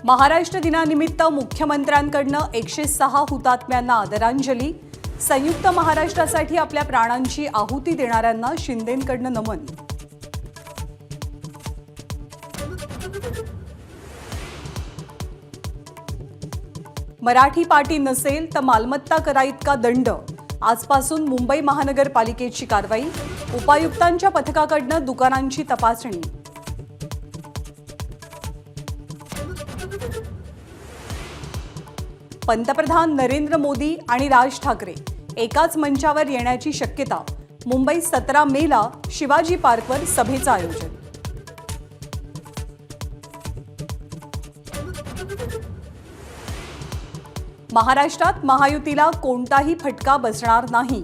महाराष्ट्र दिनानिमित्त मुख्यमंत्र्यांकडनं 106 हुतात्म्यांना आदरांजली। संयुक्त महाराष्ट्रासाठी आपल्या प्राणांची आहुती देणाऱ्यांना शिंदेंकडनं नमन। मराठी पाटी नसेल तर मालमत्ता कराइतका दंड। आजपासून मुंबई महानगरपालिकेची कारवाई। उपायुक्तांच्या पथकाकडनं दुकानांची तपासणी। पंतप्रधान नरेंद्र मोदी आणि राज ठाकरे एकाच मंचावर येण्याची शक्यता। मुंबईत 17 मेला शिवाजी पार्कवर सभेचं आयोजन। महाराष्ट्रात महायुतीला कोणताही फटका बसणार नाही।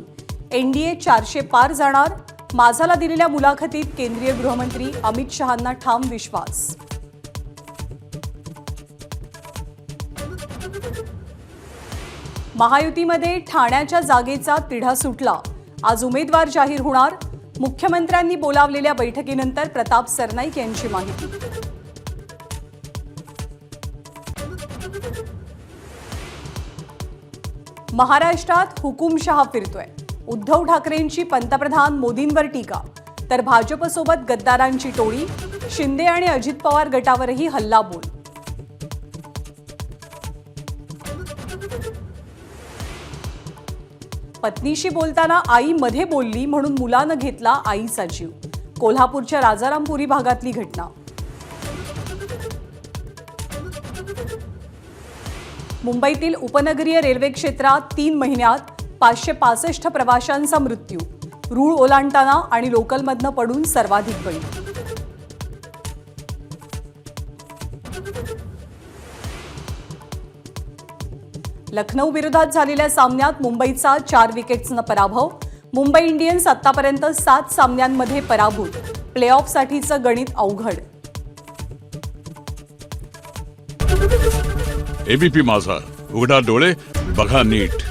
एनडीए 400 पार जाणार। माझाला दिलेल्या मुलाखतीत केंद्रीय गृहमंत्री अमित शहांना ठाम विश्वास। महायुतीमध्ये ठाण्याच्या जागेचा तिढा सुटला। आज उमेदवार जाहीर होणार। मुख्यमंत्र्यांनी बोलावलेल्या बैठकीनंतर प्रताप सरनाईक यांची माहिती। महाराष्ट्रात हुकुमशहा फिरतोय। उद्धव ठाकरेंची पंतप्रधान मोदींवर टीका, तर भाजपसोबत गद्दारांची टोळी। शिंदे आणि अजित पवार गटावरही हल्लाबोल। पत्नीशी बोलताना आई मध्ये बोलली म्हणून मुलानं घेतला आईचा जीव। कोल्हापूरच्या राजारामपुरी भागातली घटना। मुंबईतील उपनगरीय रेल्वे क्षेत्रात 3 महिन्यात 565 प्रवाशांचा मृत्यू। रूळ ओलांडताना आणि लोकलमधनं पडून सर्वाधिक बळी। लखनौ विरोधात झालेल्या सामन्यात मुंबईचा 4 विकेट्सनं पराभव। मुंबई इंडियन्स आतापर्यंत 7 सामन्यांमध्ये पराभूत। प्लेऑफसाठीचं गणित अवघड। एबीपी माझा, उघडा डोळे बघा नीट।